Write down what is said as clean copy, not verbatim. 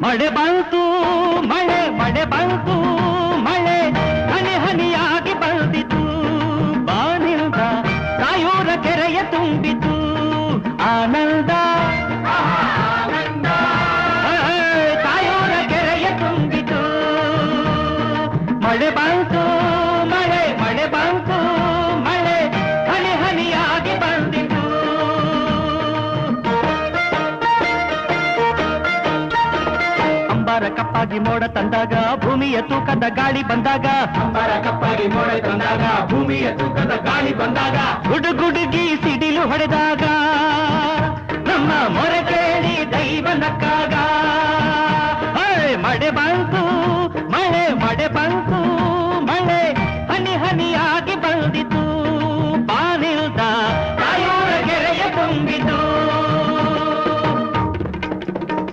ಮಳೆ ಬಂತು ಮಳೆ ಮಳೆ ಬಂತು ಮಳೆ ಹನಿ ಹನಿಯಾಗಿ ಬಂದಿತು ಬಾನಿಲ್ದ ಕಾಯೂರ ಕೆರೆಯ ತುಂಬಿತು ಆನಂದ ಕಾಯೂರ ಕೆರೆಯ ತುಂಬಿತು ಮಳೆ ಬಂತು ಮಳೆ ಮಳೆ ಬಂತು ಮಳೆ ಹನಿ ಹನಿಯಾಗಿ ಬಂದಿತು ಅಂಬಾರ ಕಪ್ಪಾಗಿ ಮೋಡ ತಂದಾಗ ಭೂಮಿಯ ತೂಕದ ಗಾಳಿ ಬಂದಾಗ ಅಂಬಾರ ಕಪ್ಪಾಗಿ ಮೋಡ ತಂದಾಗ ಭೂಮಿಯ ತೂಕದ ಗಾಳಿ ಬಂದಾಗ ಗುಡುಗುಡುಗಿ ಸಿಡಿಲು ಹೊಡೆದಾಗ ನಮ್ಮ ಮೊರೆ ಕೇಳಿ ದೈವ ನಕ್ಕಾಗ